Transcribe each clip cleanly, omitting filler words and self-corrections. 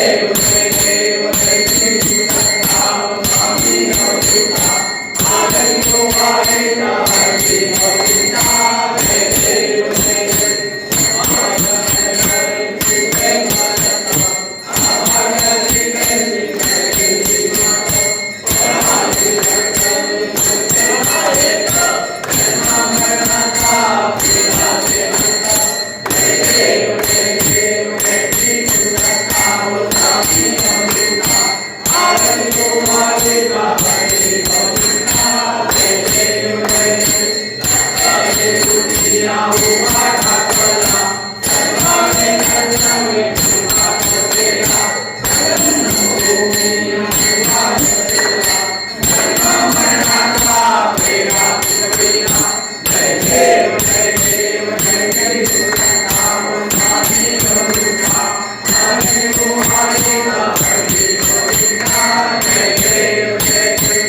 Hare Krishna, Hare Krishna, Krishna Krishna, Hare Hare, Hare Rama, Hare Rama, Rama Rama, Hare Hare.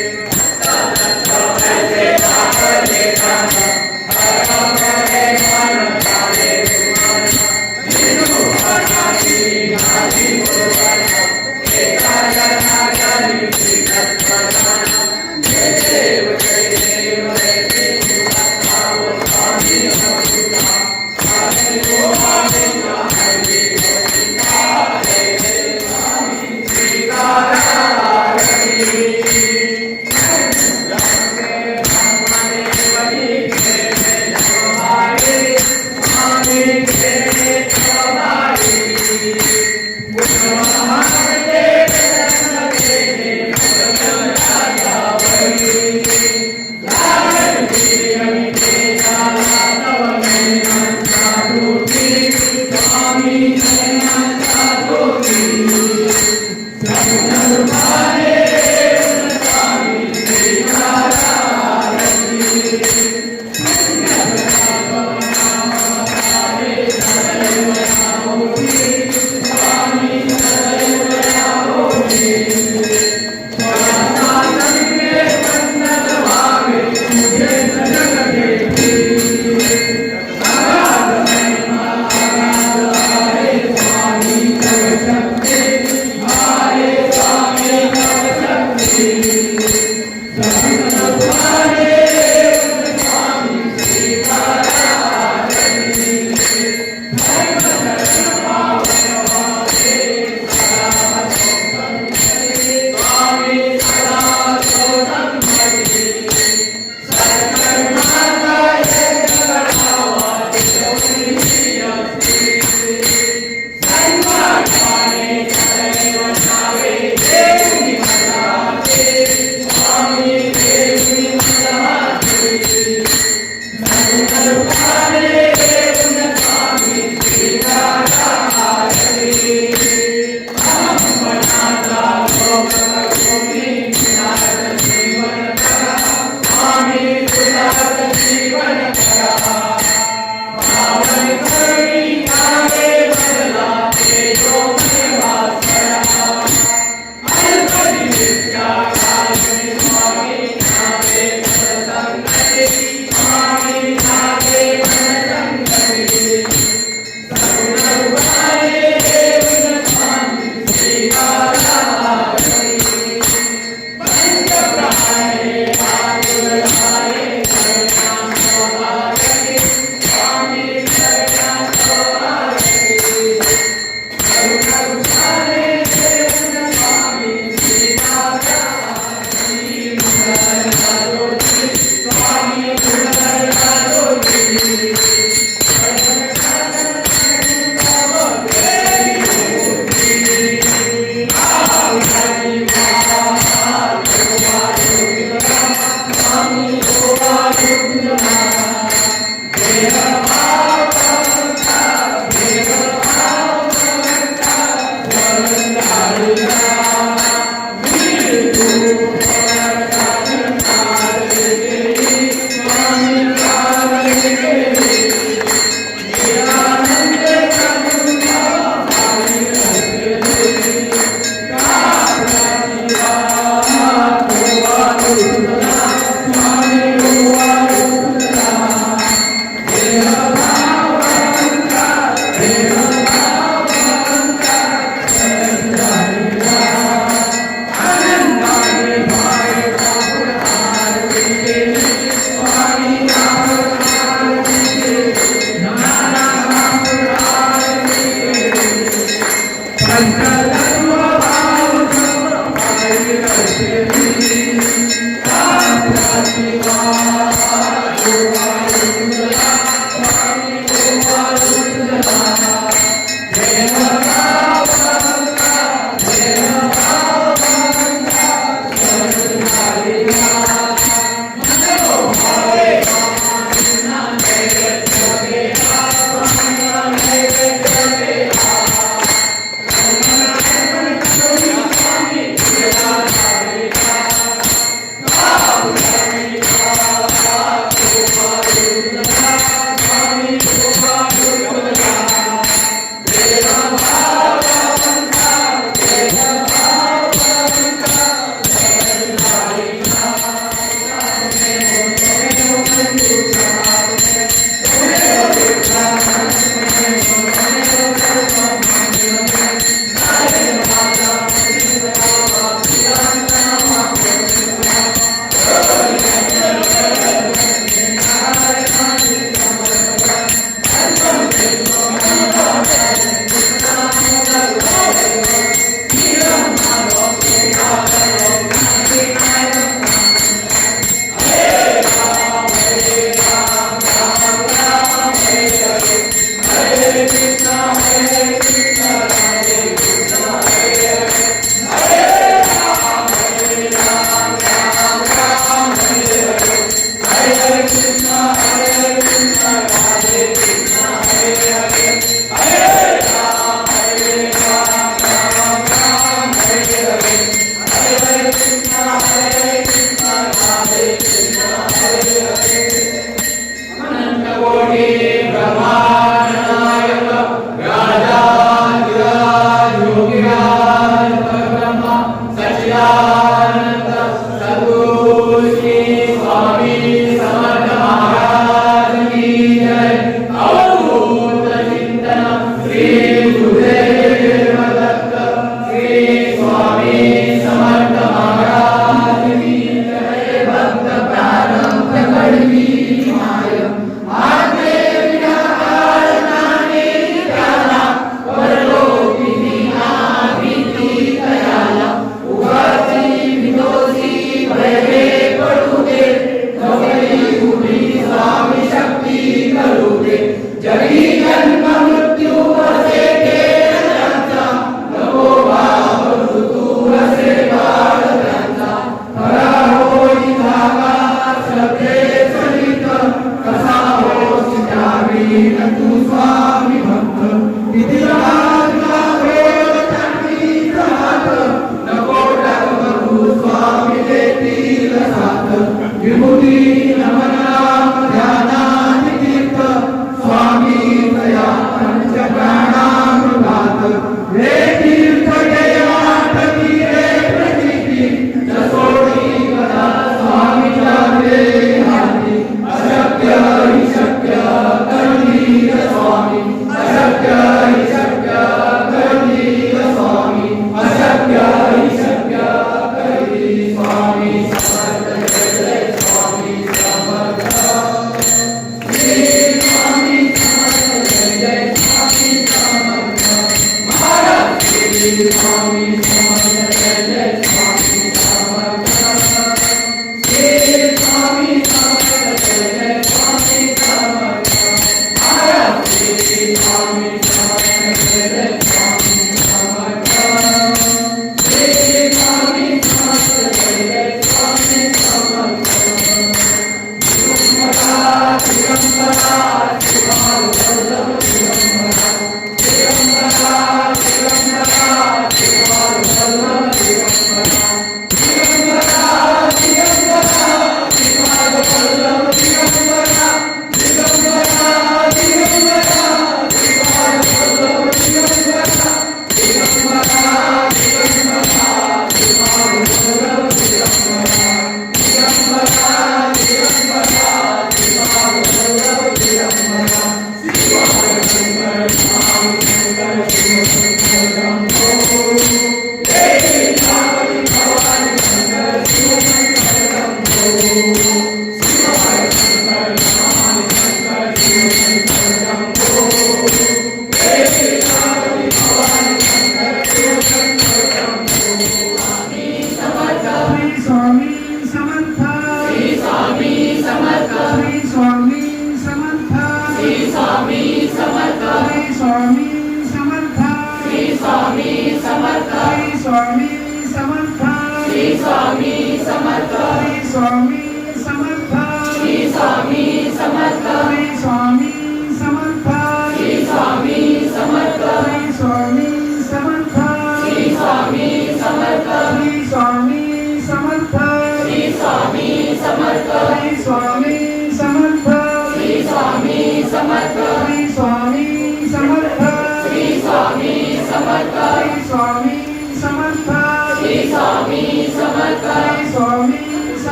Swami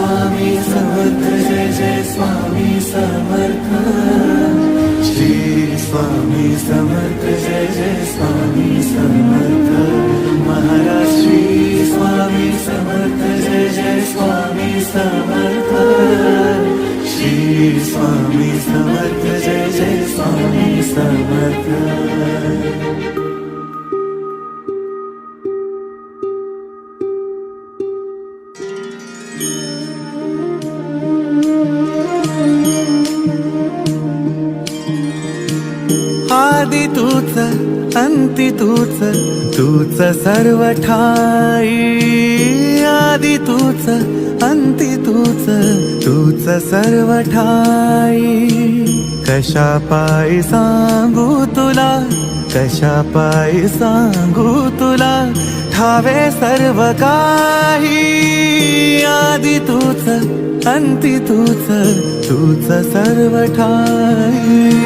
Swami Samarth जय जय स्वामी समर्थ श्री स्वामी समर्थ जय जय स्वामी समर्थ महाराज श्री स्वामी समर्थ जय जय स्वामी समर्थ श्री स्वामी समर्थ जय जय स्वामी समर्थ। आदि तूच अंती तूच तूच सर्व ठाई आदि तूच अंती तूच तूच सर्व ठाई कशा पायी सांगू तुला कशा पायी सांगू तुला ठावे सर्व काही आदि तूच अंती तूच तूच सर्व ठाई।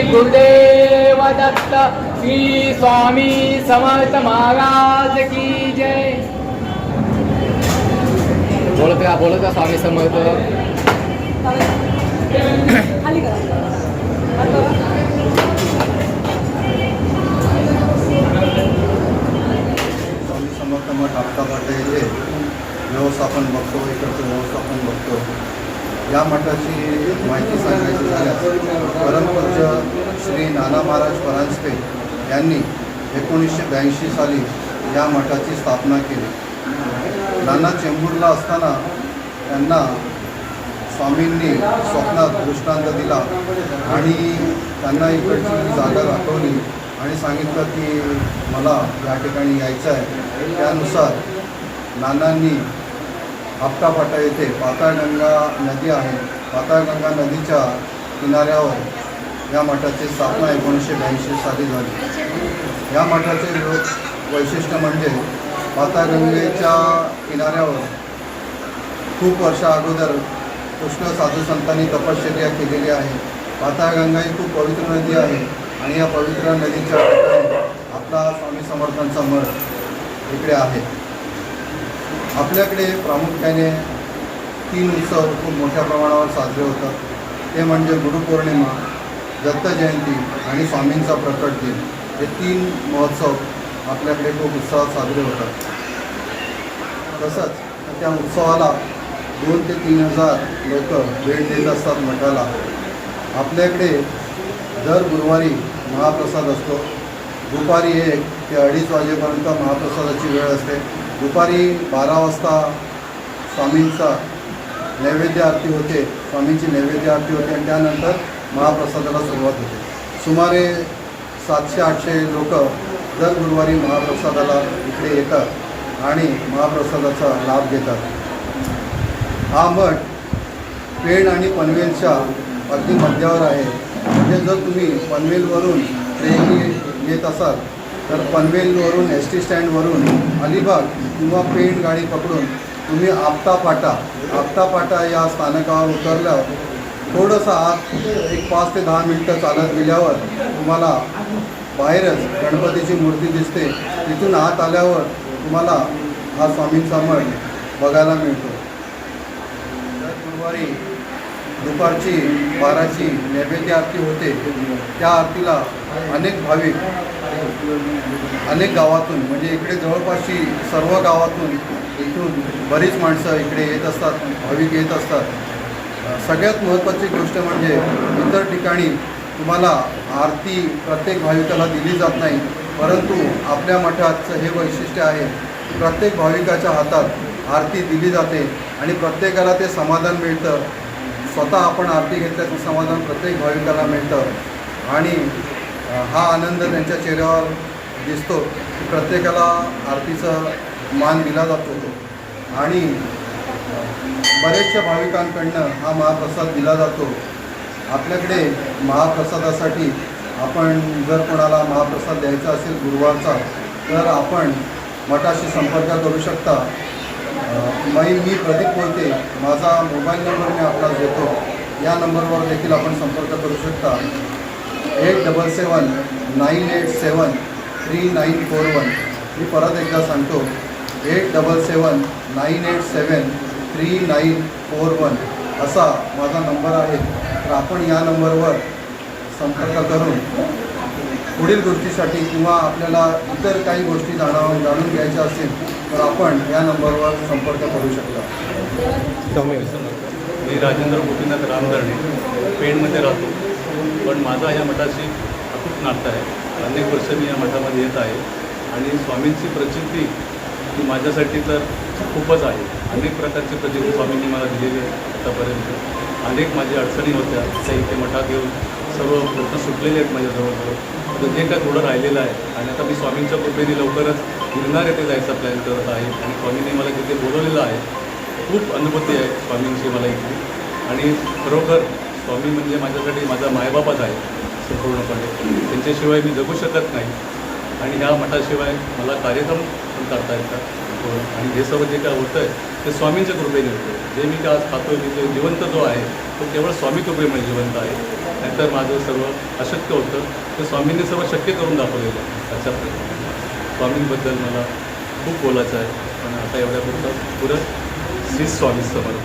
गुरुदेव दत्त श्री स्वामी समर्थ महाराज की जय। बोलत का स्वामी समर्थ। स्वामी समर्थ मठ आपटापाटा येथे व्यवस्थापन बघतो, इकडचं व्यवस्थापन बघतो। या मठाची माहिती सांगायची झाल्यास परमपूज्य श्री नाना महाराज परांजपे यांनी 1982 साली या मठाची स्थापना केली। नाना चेंबूरला असताना त्यांना स्वामींनी स्वप्नात दृष्टांत दिला आणि त्यांना इकडची जागा दाखवली आणि सांगितलं की मला या ठिकाणी यायचं आहे। त्यानुसार नानांनी आपटापाटा येथे पाताळगंगा नदी आहे, पाताळगंगा नदीच्या किनाऱ्यावर या मठाची स्थापना 1982 साली झाली। या मठाचे वैशिष्ट्य म्हणजे पाताळगंगेच्या किनाऱ्यावर खूप वर्षा अगोदर कृष्ण साधू संतांनी तपश्चर्या केलेली आहे। पाताळगंगा ही खूप पवित्र नदी आहे आणि या पवित्र नदीच्या ठिकाणी आपला स्वामी समर्थांचा मठ इकडे आहे। आपल्याकडे प्रामुख्याने 3 उत्सव खूप मोठ्या प्रमाणावर साजरे होतात। ते म्हणजे गुरुपौर्णिमा, दत्त जयंती आणि स्वामींचा प्रकट दिन। हे 3 महोत्सव आपल्याकडे खूप उत्साहात साजरे होतात। तसंच त्या उत्सवाला 2,000 ते 3,000 लोक भेट देत असतात मठाला। आपल्याकडे दर गुरुवारी महाप्रसाद असतो। दुपारी 1 ते 2:30 वाजेपर्यंत महाप्रसादाची वेळ असते। दुपारी 12 वाजता स्वामींचा नैवेद्य आरती होते, स्वामींची नैवेद्य आरती होते आणि त्यानंतर महाप्रसादाला सुरुवात होते। सुमारे 700-800 लोक दर गुरुवारी महाप्रसादाला इकडे येतात आणि महाप्रसादाचा लाभ घेतात। हा मठ पेण आणि पनवेलच्या अगदी मध्यावर आहे। म्हणजे जर तुम्ही पनवेलवरून ट्रेनने येत असाल तर पनवेलवरून ST स्टँडवरून अलिबाग किंवा पेण गाडी पकडून तुम्ही आपटापाटा या स्थानकावर उतरल्यावर थोडंसं आत एक 5 ते 10 मिनटं चालत गेल्यावर तुम्हाला बाहेरच गणपतीची मूर्ती दिसते। तिथून आत आल्यावर तुम्हाला हा स्वामींचा मठ बघायला मिळतो। दर गुरुवारी दुपारची 12ची नैवेद्य आरती होते। त्या आरतीला अनेक भाविक अनेक गावातून म्हणजे इकडे जवळपासची सर्व गावातून इथून बरीच माणसं इकडे येत असतात, भाविक येत असतात। सगळ्यात महत्त्वाची गोष्ट म्हणजे इतर ठिकाणी तुम्हाला आरती प्रत्येक भाविकाला दिली जात नाही, परंतु आपल्या मठाचं हे वैशिष्ट्य आहे की प्रत्येक भाविकाच्या हातात आरती दिली जाते आणि प्रत्येकाला ते समाधान मिळतं. स्वतः आपण आरती घेतल्याचं समाधान प्रत्येक भाविकाला मिळतं आणि हा आनंद त्यांच्या चेहऱ्यावर दिसतो की प्रत्येकाला आरतीचा मान दिला जातो आणि बरेचशा भाविकांकडनं हा महाप्रसाद दिला जातो. आपल्याकडे महाप्रसादासाठी आपण जर कोणाला महाप्रसाद द्यायचा असेल गुरुवारचा तर आपण मठाशी संपर्क करू शकता. मी प्रदीप बोलते. माझा मोबाईल नंबर मी आपल्याला देतो. या नंबरवर देखील आपण संपर्क करू शकता. 8779873941. मी परत एकदा सांगतो 8779873941 असा माझा नंबर आहे. तर आपण या नंबरवर संपर्क करून पुढील गोष्टीसाठी किंवा आपल्याला इतर काही गोष्टी जाणून घ्यायच्या असेल तर आपण या नंबरवर संपर्क करू शकता. मी राजेंद्र गोपीनाथ रामधरणे पेणमध्ये राहतो, पण माझा या मठाशी अतूट नातं आहे. अनेक वर्ष मी या मठामध्ये येत आहे आणि स्वामींची प्रचिती ही माझ्यासाठी तर खूपच आहे. अनेक प्रकारची प्रचिती स्वामींनी मला दिलेली आहे. आतापर्यंत अनेक माझ्या अडचणी होत्या त्या इथे मठात येऊन सर्व प्रश्न सुटलेले आहेत माझ्याजवळ. आता जे काय थोडं राहिलेलं आहे आणि आता मी स्वामींच्या कृपेने लवकरच गिरनार येथे जायचा प्लॅन करत आहे आणि स्वामींनी मला तिथे बोलवलेलं आहे. खूप अनुभूती आहे स्वामींची मला इथे आणि खरोखर स्वामी म्हणजे माझ्यासाठी माझा मायबापच आहे संपूर्णपणे. त्यांच्याशिवाय मी जगू शकत नाही आणि ह्या मठाशिवाय मला कार्यक्रम पण करता येतात आणि हे सर्व जे काय होतं आहे ते स्वामींच्या कृपेने होतं. जे मी काय आज खातो मी जो जिवंत जो आहे तो केवळ स्वामी कृपेमुळे जिवंत आहे. नाहीतर माझं सर्व अशक्य होतं ते स्वामींनी सर्व शक्य करून दाखवलेलं आहे. अशा प्रकारे स्वामींबद्दल मला खूप बोलायचं आहे पण आता एवढ्यापुरतं पुरं श्री स्वामी समर्थ.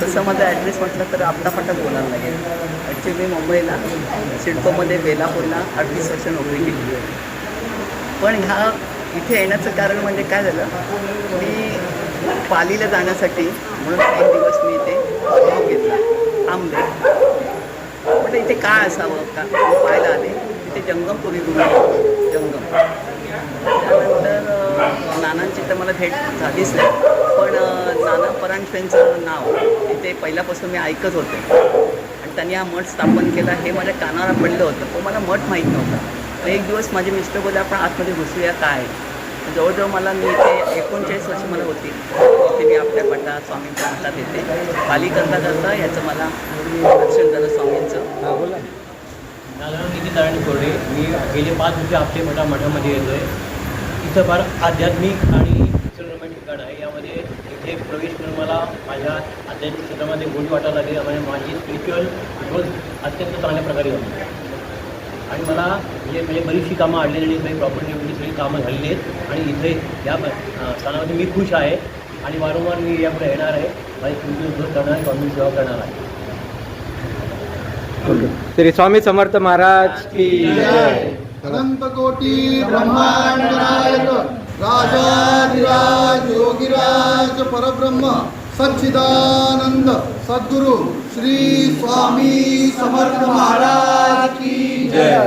तसं माझा ॲड्रेस म्हटलं तर आपला फाटक बोलायला लागेल. ॲक्च्युली मी मुंबईला सिडकोमध्ये बेलापूरला 38 वर्ष नोकरी केली आहे. पण ह्या इथे येण्याचं कारण म्हणजे काय झालं, मी पालीला जाण्यासाठी म्हणून एक दिवस मी इथे जॉब घेतला आंबे. म्हटलं इथे काय असावं का पाहायला आले. इथे जंगमपुरी रूम जंगम. त्यानंतर नानांची तर मला भेट झालीच नाही, पण नाना परांजपेंचं नाव इथे पहिल्यापासून मी ऐकत होते आणि त्यांनी हा मठ स्थापन केला हे माझ्या कानावर पडलं होतं. पण मला मठ माहीत नव्हता. तर एक दिवस माझे मिस्टर बोलले आपण आतमध्ये घुसूया काय. जवळजवळ मला मी इथे 39 वर्ष मला होती. इथे मी आपल्या मठात स्वामींच्या मठात येते. पाली करता करता याचं मला दर्शन झालं स्वामींचं. बोला. नारायण निधी नारायण कोरडे. मी गेले 5 वर्ष आपले मठामध्ये येतो आहे. इथं फार आध्यात्मिक आणि निसर्गरम्य ठिकाण आहे. यामध्ये इथे प्रवेश करून मला माझ्या आध्यात्मिक क्षेत्रामध्ये गोडी वाटायला लागली. त्यामुळे माझी स्पिरिच्युअल ग्रोथ अत्यंत चांगल्या प्रकारे झाली आणि मला म्हणजे बरीचशी कामं आडलेली काही प्रॉपर्टी वगैरे सगळी कामं झालेली आहेत आणि इथे या स्थानामध्ये मी खुश आहे आणि वारंवार मी यापुढे येणार आहे. माझी स्पिरिच्युअल ग्रोथ करणार, स्वामी सेवा करणार आहे. श्री स्वामी समर्थ महाराज की जय. अनंत कोटी ब्रह्मांड नायक राजाधिराज योगीराज परब्रह्म सच्चिदानंद सद्गुरु श्री स्वामी समर्थ महाराज की जय.